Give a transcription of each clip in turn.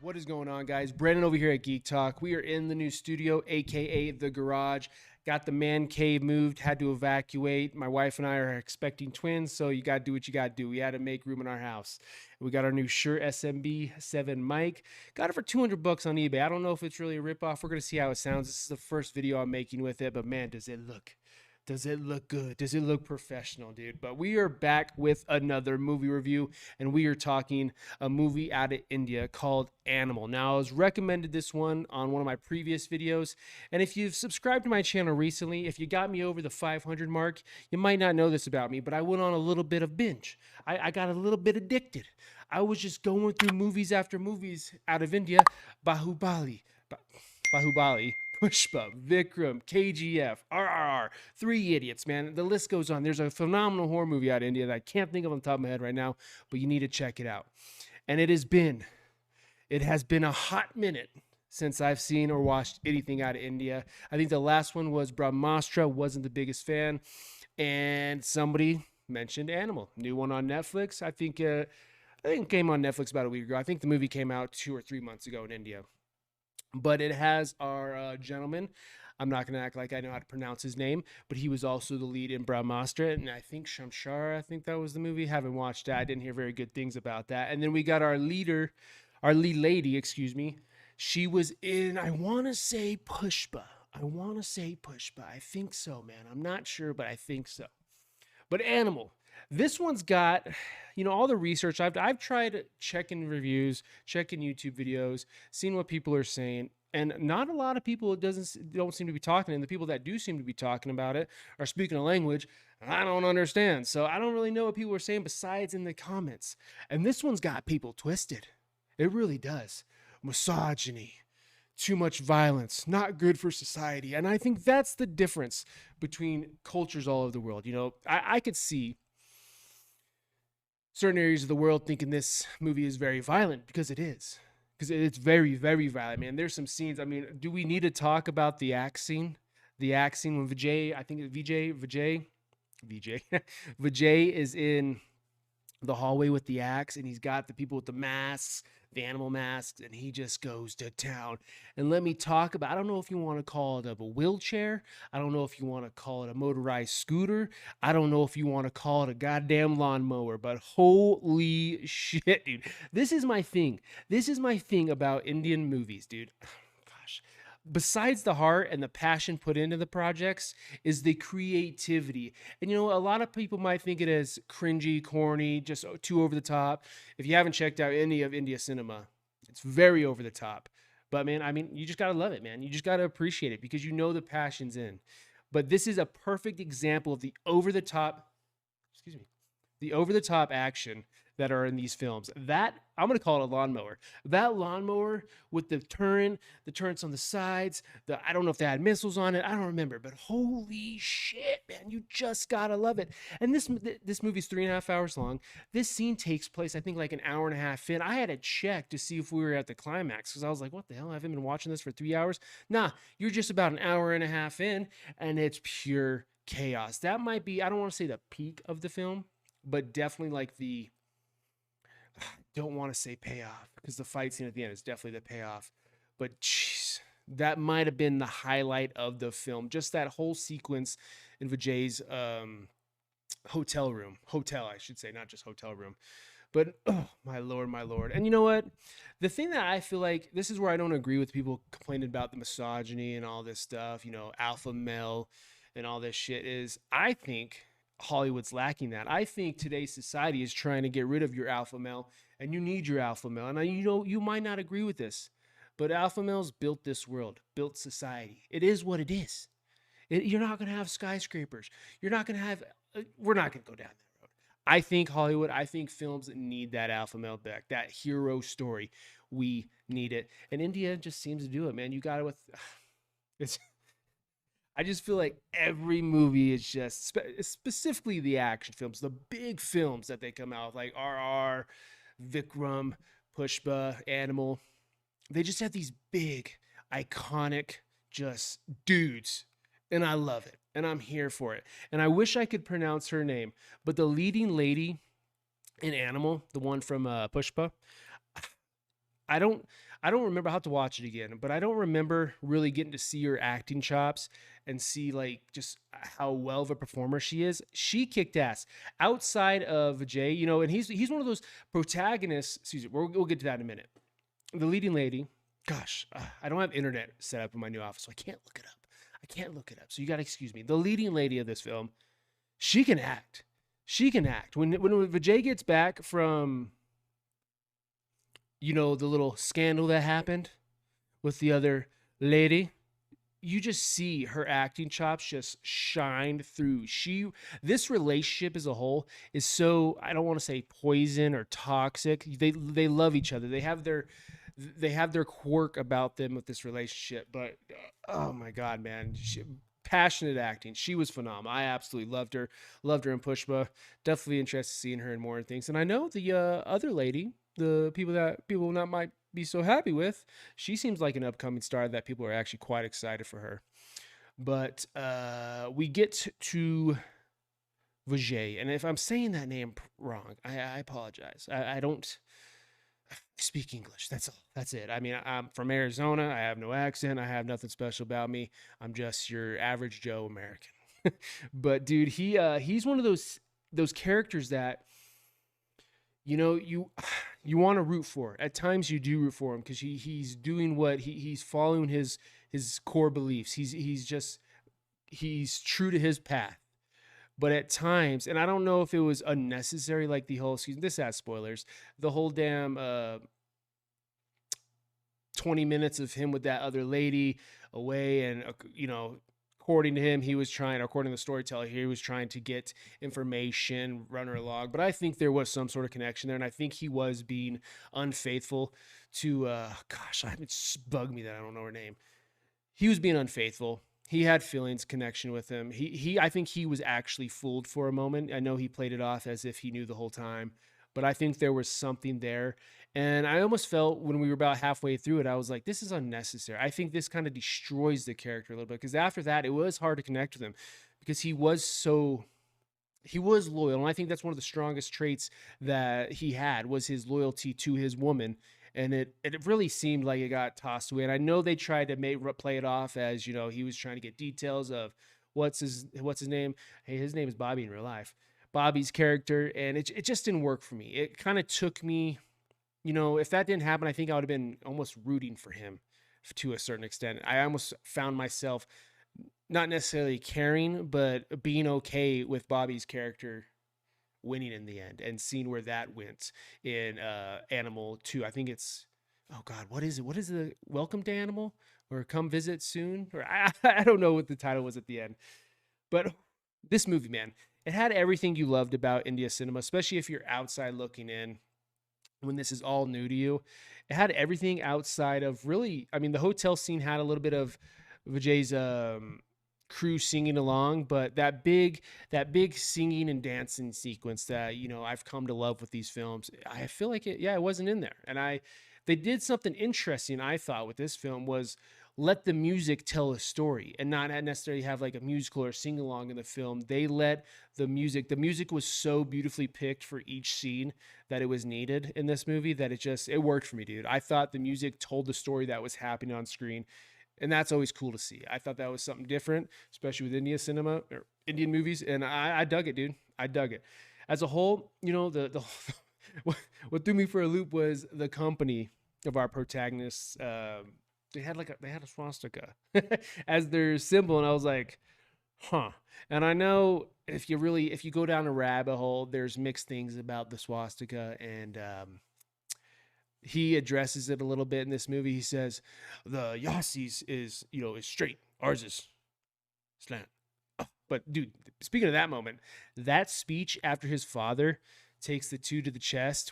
What is going on, guys? Brandon over here at Geek Talk. We are in the new studio, aka the garage. Got the man cave moved, had to evacuate. My wife and I are expecting twins, so you got to do what you got to do. We had to make room in our house. We got our new Shure SMB7 mic. Got it for 200 bucks on eBay. I don't know if it's really a ripoff. We're going to see how it sounds. This is the first video I'm making with it, but man, does it look good? Does it look professional, dude? But we are back with another movie review, and we are talking a movie out of India called Animal. Now, I was recommended this one on one of my previous videos, and if you've subscribed to my channel recently, if you got me over the 500 mark, you might not know this about me, but I went on a little bit of binge. I got a little bit addicted. I was just going through movies after movies out of India. Bahubali. Bahubali, Pushpa, Vikram, KGF, RRR, Three Idiots, man. The list goes on. There's a phenomenal horror movie out of India that I can't think of on the top of my head right now, but you need to check it out. And it has been a hot minute since I've seen or watched anything out of India. I think the last one was Brahmastra, wasn't the biggest fan. And somebody mentioned Animal, new one on Netflix. I think it came on Netflix about a week ago. I think the movie came out 2 or 3 months ago in India. But it has our gentleman. I'm not going to act like I know how to pronounce his name, but he was also the lead in Brahmastra, and I think Shamshara, I think that was the movie. Haven't watched that. I didn't hear very good things about that. And then we got our lead lady, excuse me. She was in, I want to say Pushpa. I think so, man. I'm not sure, but I think so. But Animal. This one's got, all the research. I've tried checking reviews, checking YouTube videos, seeing what people are saying, and not a lot of people don't seem to be talking. And the people that do seem to be talking about it are speaking a language I don't understand. So I don't really know what people are saying besides in the comments. And this one's got people twisted. It really does. Misogyny, too much violence, not good for society. And I think that's the difference between cultures all over the world. I could see certain areas of the world thinking this movie is very violent, because it is. Because it's very, very violent, man. There's some scenes. I mean, do we need to talk about the axe scene? The axe scene when Vijay is in the hallway with the axe, and he's got the people with the masks, the animal masks, and he just goes to town. And let me talk about, I don't know if you want to call it a wheelchair. I don't know if you want to call it a motorized scooter. I don't know if you want to call it a goddamn lawnmower, but holy shit, dude. This is my thing. This is my thing about Indian movies, dude. Gosh. Besides the heart and the passion put into the projects is the creativity. And a lot of people might think it as cringy, corny, just too over the top. If you haven't checked out any of India cinema, it's very over the top. But man, I mean, you just got to love it, man. You just got to appreciate it because the passion's in. But this is a perfect example of the over the top action that are in these films. That, I'm going to call it a lawnmower. That lawnmower with the turrets on the sides, I don't know if they had missiles on it. I don't remember, but holy shit, man, you just got to love it. And this movie's 3.5 hours long. This scene takes place, I think, like an hour and a half in. I had to check to see if we were at the climax because I was like, what the hell? I haven't been watching this for 3 hours. Nah, you're just about an hour and a half in, and it's pure chaos. That might be, I don't want to say the peak of the film, but definitely like don't want to say payoff, because the fight scene at the end is definitely the payoff. But jeez, that might have been the highlight of the film. Just that whole sequence in Vijay's hotel, I should say, not just hotel room. But oh, my lord. And you know what? The thing that I feel like, this is where I don't agree with people complaining about the misogyny and all this stuff, alpha male and all this shit, is I think Hollywood's lacking that. I think today's society is trying to get rid of your alpha male, and you need your alpha male. And you might not agree with this, but alpha males built this world, built society. It is what it is. You're not going to have skyscrapers. You're not going to have, we're not going to go down that road. I think Hollywood, I think films need that alpha male back, that hero story. We need it. And India just seems to do it, man. You got it with, it's, I just feel like every movie is just, specifically the action films, the big films that they come out with, like RR, Vikram, Pushpa, Animal. They just have these big, iconic, just dudes. And I love it. And I'm here for it. And I wish I could pronounce her name. But the leading lady in Animal, the one from Pushpa, I don't I don't remember how to watch it again, but I don't remember really getting to see her acting chops and see like just how well of a performer she is. She kicked ass outside of Jay, you know, and he's one of those protagonists. Excuse me, we'll get to that in a minute. The leading lady, gosh, I don't have internet set up in my new office, so I can't look it up. I can't look it up, so you got to excuse me. The leading lady of this film, she can act. She can act. When Vijay gets back from, you know, the little scandal that happened with the other lady, you just see her acting chops just shine through. This relationship as a whole is so, I don't want to say poison or toxic. They love each other. They have their quirk about them with this relationship, but oh my god, man. Passionate acting. She was phenomenal. I absolutely loved her. Loved her in Pushpa. Definitely interested in seeing her in more things. And I know the other lady, the people that people not might be so happy with, she seems like an upcoming star that people are actually quite excited for her. But we get to Vijay, and if I'm saying that name wrong, I apologize. I don't speak English. That's all. That's it. I mean, I'm from Arizona. I have no accent. I have nothing special about me. I'm just your average Joe American. But dude, he's one of those characters that you know you want to root for. At times you do root for him because he's doing what he's following his core beliefs. He's true to his path. But at times, and I don't know if it was unnecessary, like the whole season. This has spoilers. The whole damn 20 minutes of him with that other lady away, and you know, according to him, according to the storyteller, he was trying to get information, run her along. But I think there was some sort of connection there, and I think he was being unfaithful to. Gosh, it's bugged me that I don't know her name. He was being unfaithful. He had feelings connection with him. I think he was actually fooled for a moment. I know he played it off as if he knew the whole time, but I think there was something there. And I almost felt when we were about halfway through it, I was like, this is unnecessary. I think this kind of destroys the character a little bit because after that, it was hard to connect with him because he was loyal. And I think that's one of the strongest traits that he had was his loyalty to his woman. And it really seemed like it got tossed away. And I know they tried to play it off as, you know, he was trying to get details of what's his name. Hey, his name is Bobby in real life. Bobby's character, and it just didn't work for me. It kind of took me, you know, if that didn't happen, I think I would have been almost rooting for him to a certain extent. I almost found myself not necessarily caring, but being okay with Bobby's character winning in the end and seeing where that went in Animal 2. I think it's, oh god, what is it? What is the Welcome to Animal or Come Visit Soon? Or I don't know what the title was at the end. But this movie, man, it had everything you loved about India cinema, especially if you're outside looking in when this is all new to you. It had everything outside of really, I mean, the hotel scene had a little bit of Vijay's crew singing along, but that big singing and dancing sequence that, you know, I've come to love with these films, I feel like it wasn't in there. And they did something interesting, I thought, with this film was let the music tell a story and not necessarily have like a musical or sing along in the film. They let the music was so beautifully picked for each scene that it was needed in this movie that it worked for me, dude. I thought the music told the story that was happening on screen, and that's always cool to see. I thought that was something different, especially with India cinema or Indian movies, and I dug it, dude. I dug it. As a whole, you know, the what threw me for a loop was the company of our protagonists. They had a swastika as their symbol, and I was like, huh. And I know if you go down a rabbit hole, there's mixed things about the swastika, and he addresses it a little bit in this movie. He says, the Yassi's is straight. Ours is slant. Oh, but dude, speaking of that moment, that speech after his father takes the two to the chest,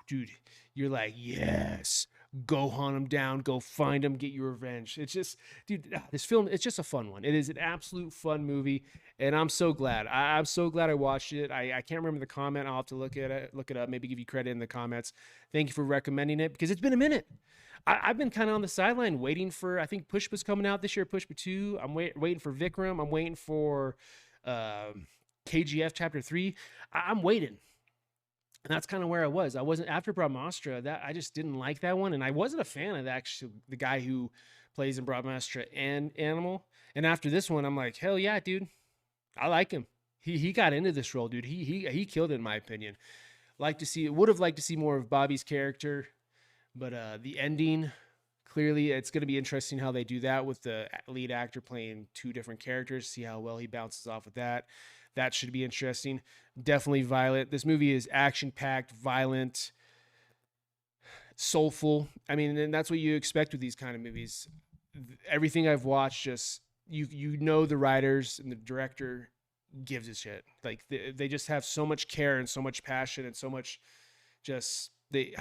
dude, you're like, yes, go hunt him down, go find him, get your revenge. It's just, dude, this film, it's just a fun one. It is an absolute fun movie, and I'm so glad. I'm so glad I watched it. I can't remember the comment. I'll have to look it up, maybe give you credit in the comments. Thank you for recommending it because it's been a minute. I've been kind of on the sideline waiting for, I think Pushpa's coming out this year, Pushpa 2. I'm waiting for Vikram. I'm waiting for KGF Chapter 3. I'm waiting. And that's kind of where I was. I wasn't after Brahmastra. That I just didn't like that one, and I wasn't a fan of actually the guy who plays in Brahmastra and Animal. And after this one, I'm like, hell yeah, dude, I like him. He got into this role, dude. He killed it in my opinion. Would have liked to see more of Bobby's character, but the ending, clearly it's going to be interesting how they do that with the lead actor playing two different characters. See how well he bounces off with that. That should be interesting. Definitely violent. This movie is action packed, violent, soulful. I mean, and that's what you expect with these kind of movies. Everything I've watched, just you know the writers and the director gives a shit. Like they just have so much care and so much passion and so much just they.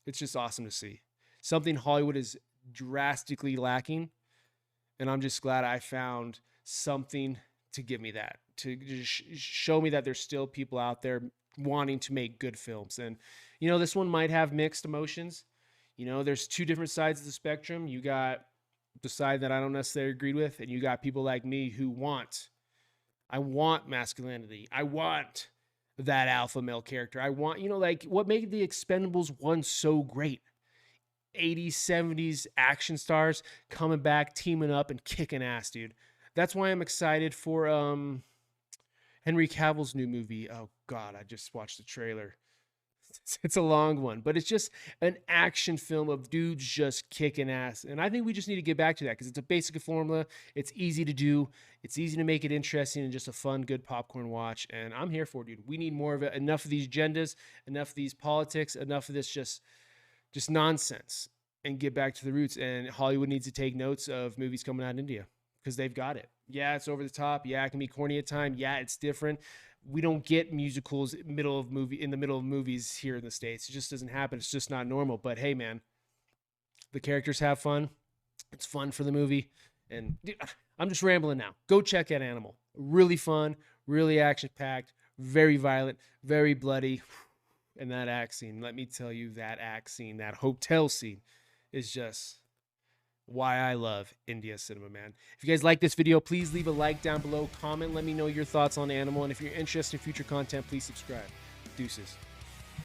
It's just awesome to see. Something Hollywood is drastically lacking, and I'm just glad I found something to give me that, to just show me that there's still people out there wanting to make good films. And you know, this one might have mixed emotions. You know, there's two different sides of the spectrum. You got the side that I don't necessarily agree with, and you got people like me who I want masculinity. I want that alpha male character. I want, you know, like what made the Expendables 1 so great. 80s, 70s action stars coming back, teaming up and kicking ass, dude. That's why I'm excited for Henry Cavill's new movie. Oh god, I just watched the trailer. It's a long one, but it's just an action film of dudes just kicking ass. And I think we just need to get back to that because it's a basic formula. It's easy to do. It's easy to make it interesting and just a fun, good popcorn watch. And I'm here for it, dude. We need more of it. Enough of these agendas, enough of these politics, enough of this just nonsense, and get back to the roots. And Hollywood needs to take notes of movies coming out of India because they've got it. Yeah, it's over the top. Yeah, it can be corny at times. Yeah, it's different. We don't get musicals in the middle of movies here in the States. It just doesn't happen. It's just not normal. But hey, man, the characters have fun. It's fun for the movie. And dude, I'm just rambling now. Go check out Animal. Really fun, really action packed, very violent, very bloody. And that act scene, let me tell you, that act scene, that hotel scene is just why I love India cinema, man. If you guys like this video, please leave a like down below, comment, let me know your thoughts on Animal, and if you're interested in future content, please subscribe. Deuces.